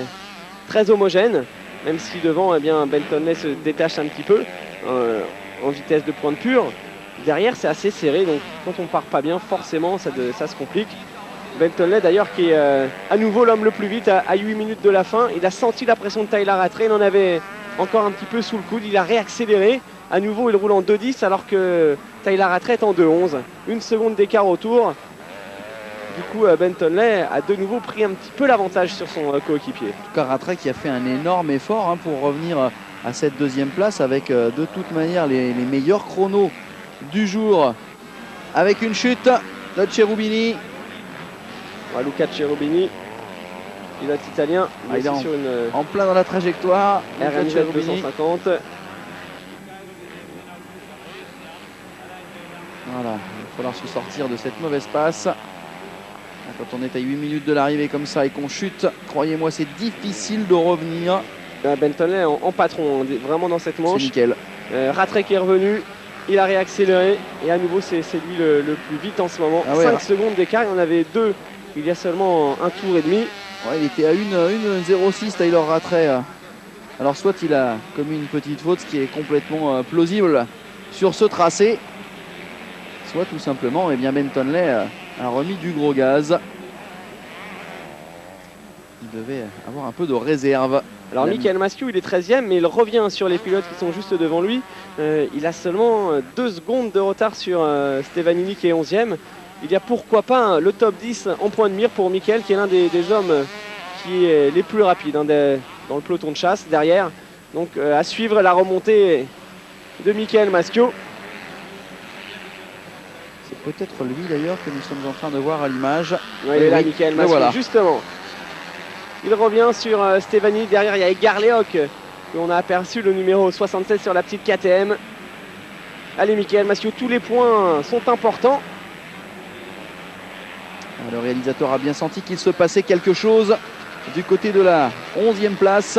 très homogène, même si devant eh bien, Ben Tonley se détache un petit peu. en vitesse de pointe pure. Derrière, c'est assez serré, donc quand on part pas bien, forcément, ça se complique. Bentonley d'ailleurs qui est à nouveau l'homme le plus vite à 8 minutes de la fin. Il a senti la pression de Tyler Rattray, il en avait encore un petit peu sous le coude, il a réaccéléré. À nouveau il roule en 2.10 alors que Tyler Rattray est en 2.11. Une seconde d'écart au tour. Du coup Bentonley a de nouveau pris un petit peu l'avantage sur son coéquipier.
En tout cas Rattray qui a fait un énorme effort pour revenir à cette deuxième place avec de toute manière les meilleurs chronos du jour. Avec une chute de Cherubini.
Luca Cherubini, pilote italien,
il est
sur une
en plein dans la trajectoire.
RMZ 250.
Voilà, il va falloir se sortir de cette mauvaise passe. Quand on est à 8 minutes de l'arrivée comme ça et qu'on chute, croyez-moi, c'est difficile de revenir.
Bentonley en patron, vraiment dans cette manche.
C'est nickel.
Rattray qui est revenu, il a réaccéléré et à nouveau c'est lui le plus vite en ce moment. 5 secondes d'écart, il y en avait 2 il y a seulement un tour et demi.
Ouais, il était à 1,06 Tyler Rattray. Alors soit il a commis une petite faute, ce qui est complètement plausible sur ce tracé, soit tout simplement Bentonley a remis du gros gaz. Il devait avoir un peu de réserve.
Alors Michael Masciu il est 13e mais il revient sur les pilotes qui sont juste devant lui. Il a seulement 2 secondes de retard sur Stevanini qui est 11e. Il y a pourquoi pas le top 10 en point de mire pour Michael qui est l'un des hommes qui est les plus rapides dans le peloton de chasse derrière. Donc à suivre la remontée de Michael Masciu.
C'est peut-être lui d'ailleurs que nous sommes en train de voir à l'image.
Oui, il est là Michael Masciu, voilà. Justement. Il revient sur Stevanini, derrière il y a Edgar Leoc qu'on a aperçu, le numéro 76 sur la petite KTM. Allez Michael Masciu, tous les points sont importants.
Le réalisateur a bien senti qu'il se passait quelque chose du côté de la 11e place.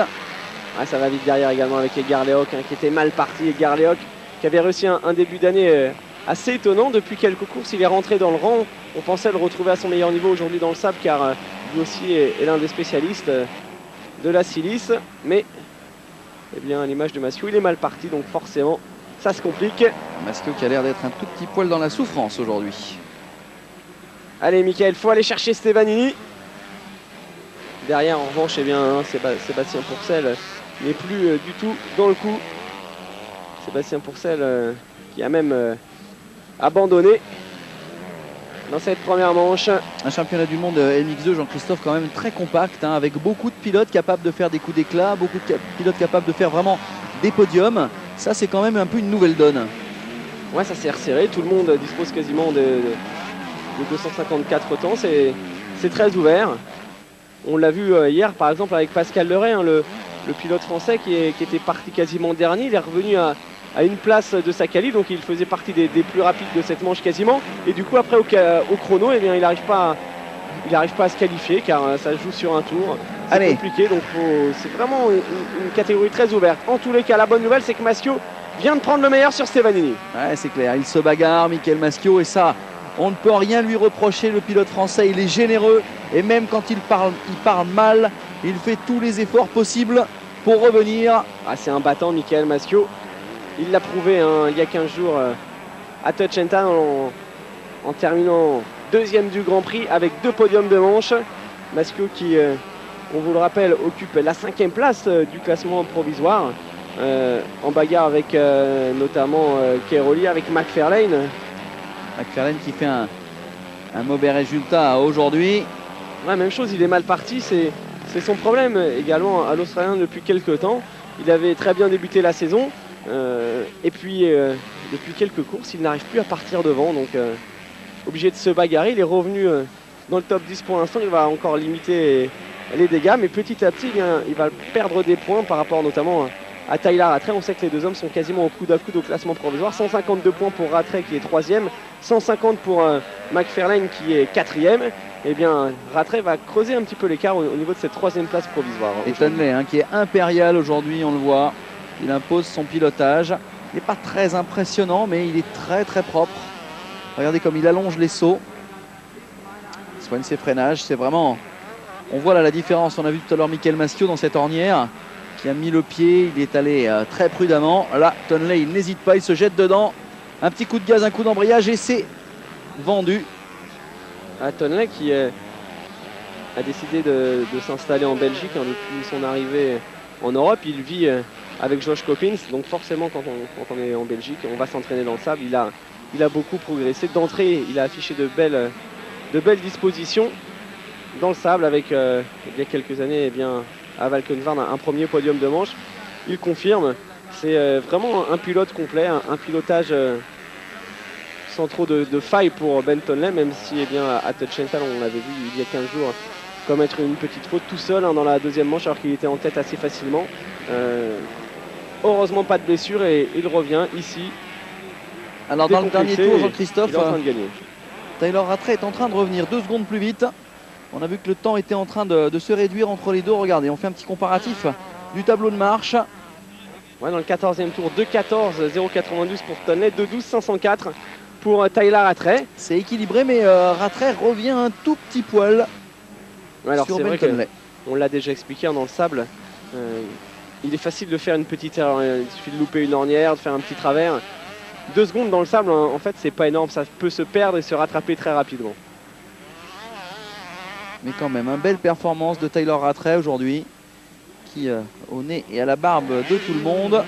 Ça va vite derrière également avec Edgar Leoc qui était mal parti. Edgar Leoc qui avait réussi un début d'année assez étonnant. Depuis quelques courses, il est rentré dans le rang. On pensait le retrouver à son meilleur niveau aujourd'hui dans le sable car lui aussi est l'un des spécialistes de la silice. Mais à l'image de Masciu, il est mal parti donc forcément ça se complique.
Masciu qui a l'air d'être un tout petit poil dans la souffrance aujourd'hui.
Allez Michael, il faut aller chercher Stevanini. Derrière en revanche, Sébastien Pourcel n'est plus du tout dans le coup. Sébastien Pourcel qui a même abandonné dans cette première manche.
Un championnat du monde MX2, Jean-Christophe, quand même très compact, avec beaucoup de pilotes capables de faire des coups d'éclat, beaucoup de pilotes capables de faire vraiment des podiums. Ça, c'est quand même un peu une nouvelle donne.
Ouais, ça s'est resserré. Tout le monde dispose quasiment de 254 temps, c'est très ouvert. On l'a vu hier par exemple avec Pascal Leray, le pilote français qui était parti quasiment dernier. Il est revenu à une place de sa qualif, donc il faisait partie des plus rapides de cette manche quasiment. Et du coup après au chrono, il n'arrive pas à se qualifier car ça se joue sur un tour. C'est compliqué, donc c'est vraiment une catégorie très ouverte. En tous les cas, la bonne nouvelle c'est que Masciu vient de prendre le meilleur sur Stevanini.
Ouais, c'est clair, il se bagarre, Michael Masciu, et ça, on ne peut rien lui reprocher. Le pilote français, il est généreux et même quand il parle mal, il fait tous les efforts possibles pour revenir.
C'est un battant, Michael Masciu. Il l'a prouvé il y a 15 jours à Touch and Town en terminant 2e du Grand Prix avec 2 podiums de manche. Masciu qui, on vous le rappelle, occupe la 5e place du classement provisoire en bagarre avec notamment Cairoli, avec McFarlane.
McFarlane qui fait un mauvais résultat aujourd'hui.
Ouais, même chose, il est mal parti, c'est son problème également à l'Australien depuis quelques temps. Il avait très bien débuté la saison et puis depuis quelques courses il n'arrive plus à partir devant, donc obligé de se bagarrer. Il est revenu dans le top 10 pour l'instant, il va encore limiter les dégâts, mais petit à petit il va perdre des points par rapport notamment à Tyler Rattray. On sait que les deux hommes sont quasiment au coude à coude au classement provisoire. 152 points pour Rattray qui est 3e, 150 pour McFarlane qui est 4e. Eh bien, Rattray va creuser un petit peu l'écart au niveau de cette 3e place provisoire.
Et Tonley qui est impérial aujourd'hui, on le voit. Il impose son pilotage. Il n'est pas très impressionnant, mais il est très très propre. Regardez comme il allonge les sauts. Il soigne ses freinages. C'est vraiment... On voit là la différence. On a vu tout à l'heure Michael Masciu dans cette ornière. qui a mis le pied. Il est allé très prudemment. Là, Tonley, il n'hésite pas, il se jette dedans. Un petit coup de gaz, un coup d'embrayage et c'est vendu.
Tonley qui a décidé de s'installer en Belgique depuis son arrivée en Europe. Il vit avec Josh Coppins, donc forcément quand on est en Belgique, on va s'entraîner dans le sable. Il a beaucoup progressé. D'entrée, il a affiché de belles dispositions dans le sable avec il y a quelques années à Valkenwaard un premier podium de manche. Il confirme, c'est vraiment un pilote complet, un pilotage sans trop de failles pour Ben Tonley, même si à Tuchenthal, on l'avait vu il y a 15 jours commettre une petite faute tout seul dans la deuxième manche alors qu'il était en tête assez facilement. Heureusement pas de blessure et il revient ici.
Alors dans le dernier tour, Jean-Christophe, Tyler Rattray est en train de revenir 2 secondes plus vite. On a vu que le temps était en train de se réduire entre les deux. Regardez, on fait un petit comparatif du tableau de marche.
Ouais, dans le 14e tour, 2.14, 0.92 pour Tonley, 2.12, 504 pour Tyler Rattray.
C'est équilibré, mais Rattray revient un tout petit poil.
Ouais, alors c'est vrai
Tonley.
On l'a déjà expliqué dans le sable. Il est facile de faire une petite erreur. Il suffit de louper une ornière, de faire un petit travers. 2 secondes dans le sable, en fait, c'est pas énorme. Ça peut se perdre et se rattraper très rapidement.
Mais quand même, une belle performance de Tyler Rattray aujourd'hui, qui au nez et à la barbe de tout le monde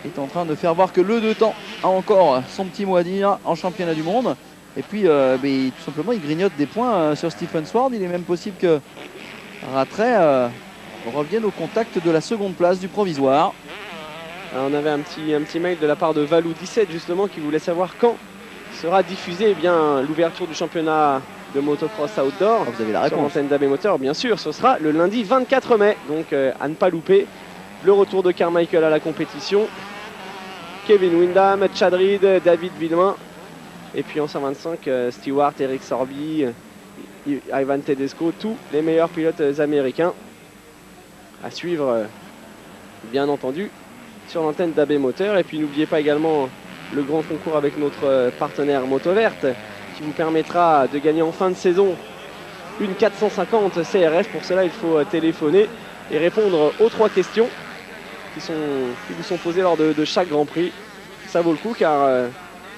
est en train de faire voir que le deux temps a encore son petit mot à dire en championnat du monde. Et puis tout simplement il grignote des points sur Stephen Sward. Il est même possible que Rattray revienne au contact de la seconde place du provisoire.
Alors, on avait un petit mail de la part de Valou17 justement qui voulait savoir quand sera diffusé l'ouverture du championnat de motocross outdoor.
Vous avez la
sur
réponse.
l'antenne d'AB Moteur, bien sûr, ce sera le lundi 24 mai. Donc à ne pas louper le retour de Carmichael à la compétition. Kevin Windham, Chad Reed, David Villemain. Et puis en 125, Stewart, Eric Sorby, Ivan Tedesco, tous les meilleurs pilotes américains à suivre, bien entendu, sur l'antenne d'AB Moteur. Et puis n'oubliez pas également le grand concours avec notre partenaire Motoverte qui vous permettra de gagner en fin de saison une 450 CRF. Pour cela, il faut téléphoner et répondre aux 3 questions qui vous sont posées lors de chaque Grand Prix. Ça vaut le coup car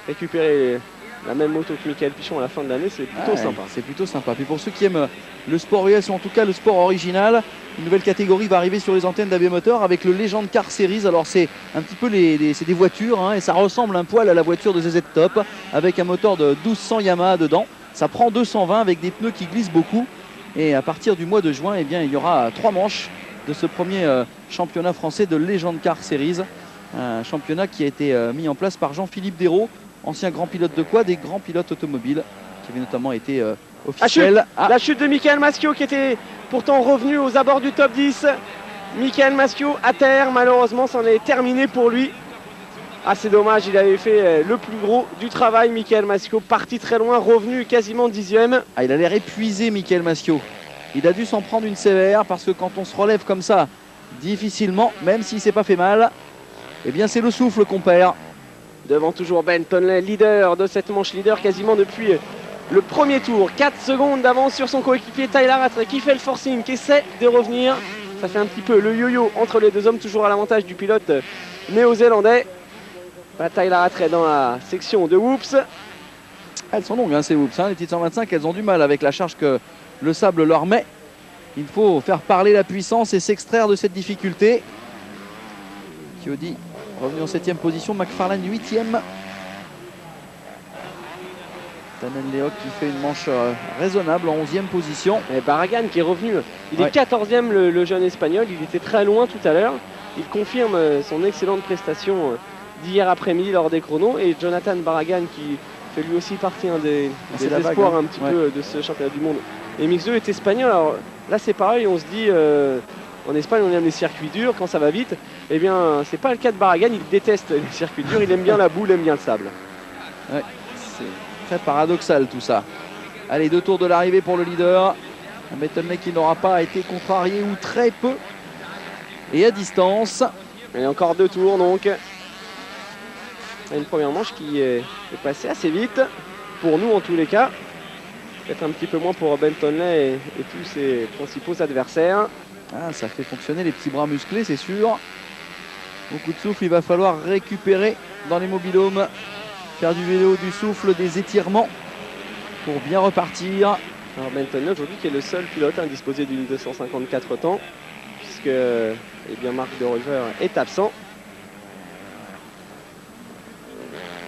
récupérer la même moto que Michael Pichon à la fin de l'année, c'est plutôt sympa.
C'est plutôt sympa. Puis pour ceux qui aiment le sport US ou en tout cas le sport original, une nouvelle catégorie va arriver sur les antennes d'AB Motor avec le Legend Car Series. Alors c'est un petit peu c'est des voitures et ça ressemble un poil à la voiture de ZZ Top avec un moteur de 1200 Yamaha dedans. Ça prend 220 avec des pneus qui glissent beaucoup. Et à partir du mois de juin, il y aura 3 manches de ce premier championnat français de Legend Car Series. Un championnat qui a été mis en place par Jean-Philippe Dérault, ancien grand pilote de quad et grand pilote automobile, qui avait notamment été officiel.
La chute de Michael Maschio qui était pourtant revenu aux abords du top 10. Michael Maschio à terre, malheureusement, c'en est terminé pour lui. C'est dommage, il avait fait le plus gros du travail. Michael Maschio parti très loin, revenu quasiment 10e.
Il a l'air épuisé, Michael Maschio. Il a dû s'en prendre une sévère parce que quand on se relève comme ça, difficilement, même s'il ne s'est pas fait mal, eh bien c'est le souffle qu'on perd.
Devant toujours Ben Tonley, leader de cette manche, leader quasiment depuis le premier tour. 4 secondes d'avance sur son coéquipier Tyler Rattray qui fait le forcing, qui essaie de revenir. Ça fait un petit peu le yo-yo entre les deux hommes, toujours à l'avantage du pilote néo-zélandais. Tyler Rattray dans la section de Whoops.
Elles sont longues ces Whoops, les petites 125, elles ont du mal avec la charge que le sable leur met. Il faut faire parler la puissance et s'extraire de cette difficulté. Chiodi revenu en 7e position, McFarlane 8e. Tannen Lehoc qui fait une manche raisonnable en 11e position.
Et Barragan qui est revenu, il est 14e le jeune espagnol, il était très loin tout à l'heure. Il confirme son excellente prestation d'hier après-midi lors des chronos. Et Jonathan Barragan qui fait lui aussi partie des espoirs un petit peu de ce championnat du monde. Et MX2 est espagnol, alors là c'est pareil, on se dit en Espagne on aime les circuits durs quand ça va vite. Eh bien c'est pas le cas de Barragan, il déteste les circuits durs, il aime bien la boue, il aime bien le sable.
Ouais, c'est très paradoxal tout ça. Allez, 2 tours de l'arrivée pour le leader. Un Tonley qui n'aura pas été contrarié ou très peu. Et à distance.
Et encore 2 tours donc. Une première manche qui est passée assez vite, pour nous en tous les cas. Peut-être un petit peu moins pour Ben Tonley et tous ses principaux adversaires.
Ah, ça fait fonctionner les petits bras musclés, c'est sûr. Beaucoup de souffle, il va falloir récupérer dans les mobilhomes, faire du vélo, du souffle, des étirements pour bien repartir.
Alors Benton aujourd'hui qui est le seul pilote à disposer d'une 254 temps, puisque eh bien, Marc de Roever est absent.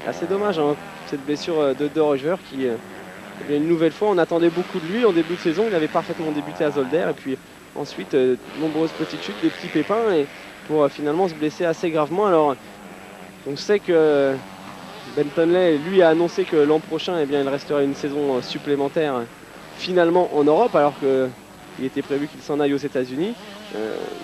Assez dommage hein, cette blessure de Roever qui une nouvelle fois on attendait beaucoup de lui en début de saison. Il avait parfaitement débuté à Zolder et puis ensuite nombreuses petites chutes, des petits pépins et pour finalement se blesser assez gravement. Alors on sait que Bentonley lui a annoncé que l'an prochain eh bien, il resterait une saison supplémentaire finalement en Europe alors qu'il était prévu qu'il s'en aille aux États-Unis.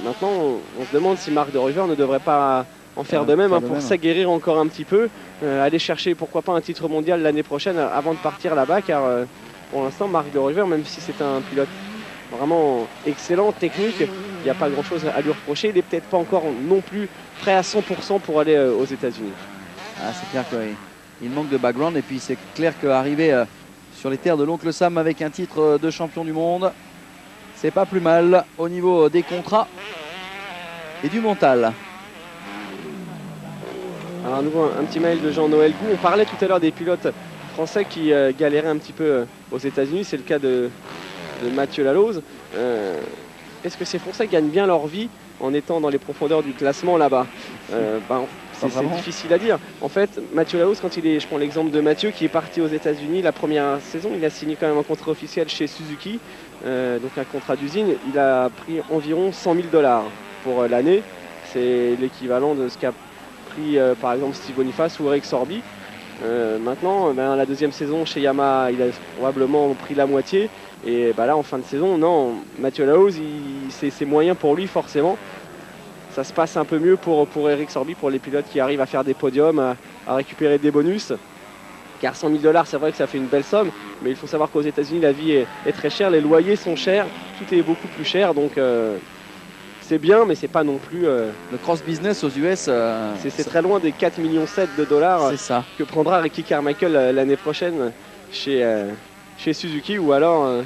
Maintenant on se demande si Marc de Roever ne devrait pas en faire de même pour s'aguerrir encore un petit peu, aller chercher pourquoi pas un titre mondial l'année prochaine avant de partir là-bas car pour l'instant Marc de Roever, même si c'est un pilote vraiment excellent, technique, il n'y a pas grand chose à lui reprocher, il n'est peut-être pas encore non plus prêt à 100% pour aller aux États-Unis.
Ah, c'est clair qu'il manque de background et puis c'est clair qu'arriver sur les terres de l'oncle Sam avec un titre de champion du monde, c'est pas plus mal au niveau des contrats et du mental.
Alors à nouveau un petit mail de Jean-Noël Gou. On parlait tout à l'heure des pilotes français qui galéraient un petit peu aux États-Unis. C'est le cas de Mathieu Laloz. Est-ce que ces Français gagnent bien leur vie en étant dans les profondeurs du classement là-bas? C'est difficile à dire. En fait, Mathieu Laloz, je prends l'exemple de Mathieu qui est parti aux États-Unis la première saison, il a signé quand même un contrat officiel chez Suzuki, donc un contrat d'usine. Il a pris environ 100 000 $ pour l'année. C'est l'équivalent de ce qu'a pris par exemple Steve Boniface ou Eric Sorby. Maintenant, la deuxième saison chez Yamaha, il a probablement pris la moitié. Et là, en fin de saison, non, Mathieu Laloz, c'est moyen pour lui forcément. Ça se passe un peu mieux pour Eric Sorby, pour les pilotes qui arrivent à faire des podiums, à récupérer des bonus. Car 100 000 $, c'est vrai que ça fait une belle somme, mais il faut savoir qu'aux États-Unis, la vie est très chère, les loyers sont chers, tout est beaucoup plus cher, donc c'est bien, mais c'est pas non plus.
Le cross business aux US,
c'est très loin des 4,7 millions de dollars que prendra Ricky Carmichael l'année prochaine chez Suzuki, ou alors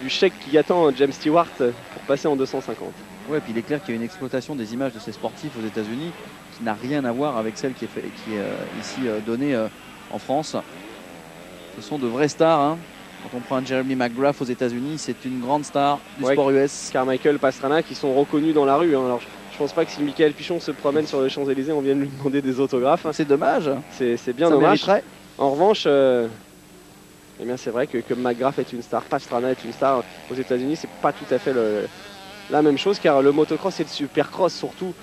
du chèque qui attend James Stewart pour passer en 250.
Ouais, puis il est clair qu'il y a une exploitation des images de ces sportifs aux États-Unis qui n'a rien à voir avec celle qui est ici donnée en France. Ce sont de vraies stars. Hein. Quand on prend un Jeremy McGrath aux États-Unis, c'est une grande star du sport US.
Carmichael, Pastrana qui sont reconnus dans la rue. Hein. Alors, je pense pas que si Michael Pichon se promène sur les Champs-Élysées, on vienne lui demander des autographes.
C'est dommage.
C'est bien dommage.
Mériterait.
En revanche, eh bien c'est vrai que McGrath est une star, Pastrana est une star aux États-Unis, c'est pas tout à fait la même chose, car le motocross et le supercross, surtout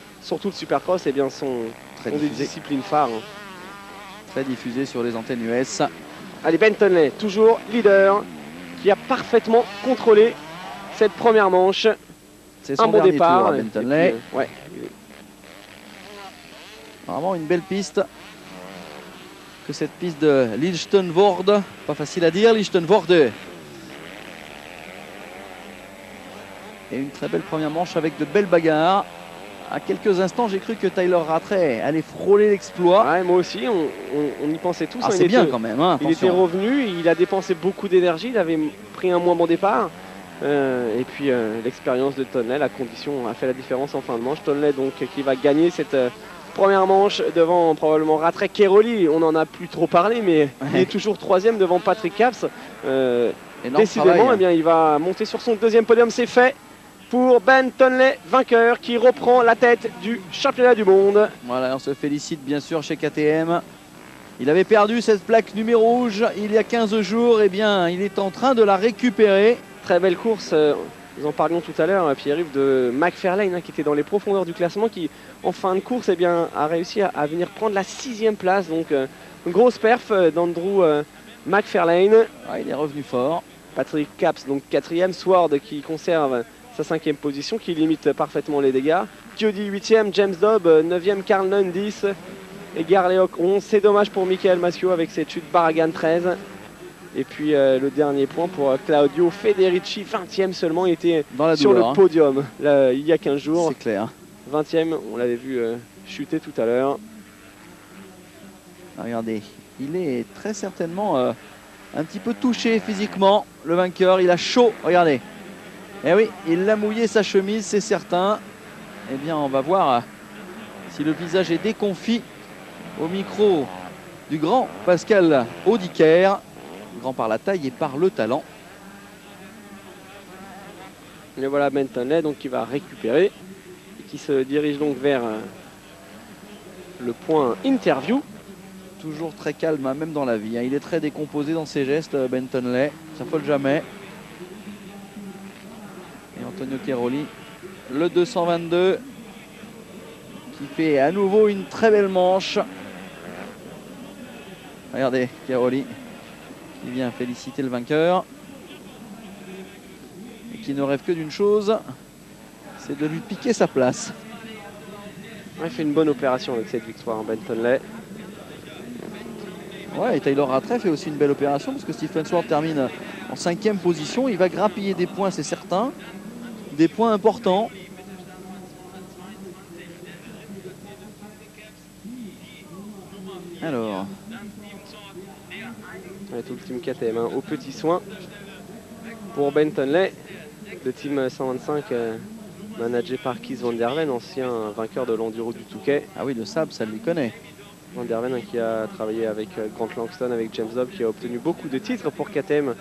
le supercross, eh bien, sont des disciplines phares. Hein.
Très diffusé sur les antennes US.
Allez, Bentonley, toujours leader, qui a parfaitement contrôlé cette première manche.
C'est son bon départ, tour, Bentonley.
Ouais.
Vraiment une belle piste. Que cette piste de Lichtenvoorde, pas facile à dire, Lichtenvoorde. Et une très belle première manche avec de belles bagarres. À quelques instants, j'ai cru que Tyler Rattray allait frôler l'exploit.
Ouais, moi aussi, on y pensait tous.
Ah, c'est bien quand même. Hein,
il était revenu, il a dépensé beaucoup d'énergie, il avait pris un moins bon départ. Et puis l'expérience de Tonley, la condition a fait la différence en fin de manche. Tonley donc qui va gagner cette première manche devant probablement Rattray. Keroli, on n'en a plus trop parlé, mais il est toujours troisième devant Patrick Capps. Décidément, eh bien, il va monter sur son deuxième podium, c'est fait pour Bentonley, vainqueur, qui reprend la tête du championnat du monde.
Voilà, on se félicite bien sûr chez KTM. Il avait perdu cette plaque numéro rouge il y a 15 jours. Eh bien, il est en train de la récupérer.
Très belle course. Nous en parlions tout à l'heure, Pierre-Yves, de McFarlane, qui était dans les profondeurs du classement, qui en fin de course eh bien, a réussi à venir prendre la 6e place. Donc, une grosse perf d'Andrew McFarlane.
Ah, il est revenu fort.
Patrick Capps, donc 4e. Sword qui conserve sa 5e position, qui limite parfaitement les dégâts. Chiodi 8e, James Dobb 9e, Carl Nunn 10 et Garleoc 11. C'est dommage pour Michael Massio avec cette chute. Barragan 13. Et puis le dernier point pour Claudio Federici, 20e seulement. Il était sur le podium là, il y a 15 jours.
C'est clair.
20e, on l'avait vu chuter tout à l'heure.
Regardez, il est très certainement un petit peu touché physiquement, le vainqueur. Il a chaud, regardez. Eh oui, il a mouillé sa chemise, c'est certain. Eh bien, on va voir si le visage est déconfit au micro du grand Pascal Audiquer, grand par la taille et par le talent.
Et voilà Bentonley donc qui va récupérer et qui se dirige donc vers le point interview.
Toujours très calme, hein, même dans la vie. Hein. Il est très décomposé dans ses gestes, Bentonley. Ça s'affole jamais. Et Antonio Cairoli, le 222, qui fait à nouveau une très belle manche. Regardez, Cairoli, qui vient féliciter le vainqueur. Et qui ne rêve que d'une chose, c'est de lui piquer sa place.
Il fait une bonne opération avec cette victoire en Bentonley.
Ouais, et Taylor Rattray fait aussi une belle opération parce que Stephen Sword termine en 5e position. Il va grappiller des points, c'est certain. Des points importants. Alors.
Ouais, tout le team KTM hein, aux petits soins pour Bentonley. Le team 125 managé par Kees van der Ven, ancien vainqueur de l'enduro du Touquet.
Ah oui, le sable, ça lui connaît.
Van der Ven qui a travaillé avec Grant Langston, avec James Dobb, qui a obtenu beaucoup de titres pour KTM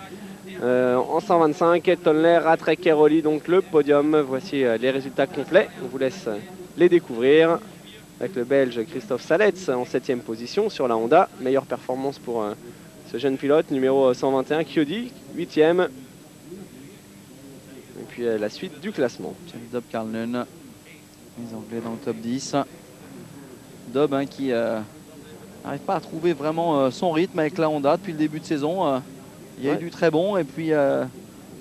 en 125. Bentonley, Rattray, Cairoli, donc le podium. Voici les résultats complets. On vous laisse les découvrir. Avec le Belge Christophe Saletz en 7e position sur la Honda. Meilleure performance pour ce jeune pilote, numéro 121, Chiodi, 8e. Et puis la suite du classement.
James Dobb, Carl Nunn, les Anglais dans le top 10. Dobb hein, qui n'arrive pas à trouver vraiment son rythme avec la Honda depuis le début de saison. Il y a eu du très bon et puis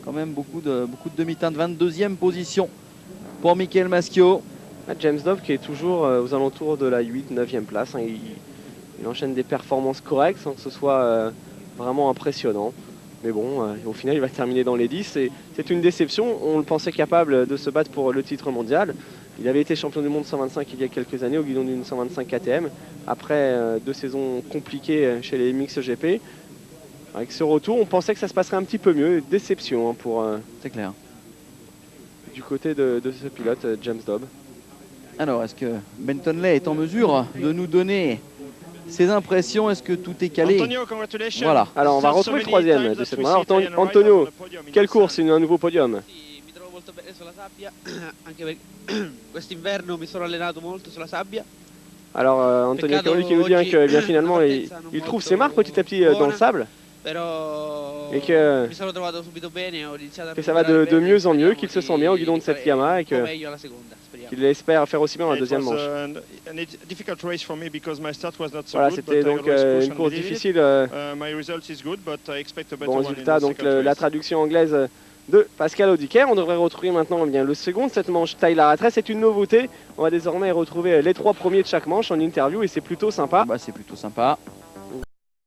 quand même beaucoup de demi-teintes. 22e position pour Michael Maschio.
James Dobb qui est toujours aux alentours de la 8-9e place. Hein. Il enchaîne des performances correctes sans que ce soit vraiment impressionnant. Mais bon, au final, il va terminer dans les 10. C'est une déception. On le pensait capable de se battre pour le titre mondial. Il avait été champion du monde 125 il y a quelques années au guidon d'une 125 KTM. Après 2 saisons compliquées chez les MXGP. Avec ce retour, on pensait que ça se passerait un petit peu mieux. Déception hein, pour
c'est clair.
Du côté de ce pilote, James Dobb.
Alors, est-ce que Bentonley est en mesure de nous donner ses impressions? Est-ce que tout est calé?
Antonio, congratulations.
Voilà. Alors, on va retrouver le 3e de cette manche. Antonio, quelle course? Un nouveau podium.
Mi trovo molto bene sulla sabbia, anche perché quest'inverno mi sono allenato molto sulla sabbia.
Alors, Antonio Cairoli qui nous dit hein, que bien, finalement, il trouve ses marques petit à petit dans le sable. Et que ça va de mieux en mieux, qu'il se sent bien au guidon de cette Yamaha et qu'il espère faire aussi bien dans la deuxième manche. Voilà, c'était donc une course difficile. Bon résultat, donc la traduction anglaise de Pascal Audiquer. On devrait retrouver maintenant bien le second de cette manche, Tyler Rattray. C'est une nouveauté. On va désormais retrouver les 3 premiers de chaque manche en interview et c'est plutôt sympa.
Bah, c'est plutôt sympa.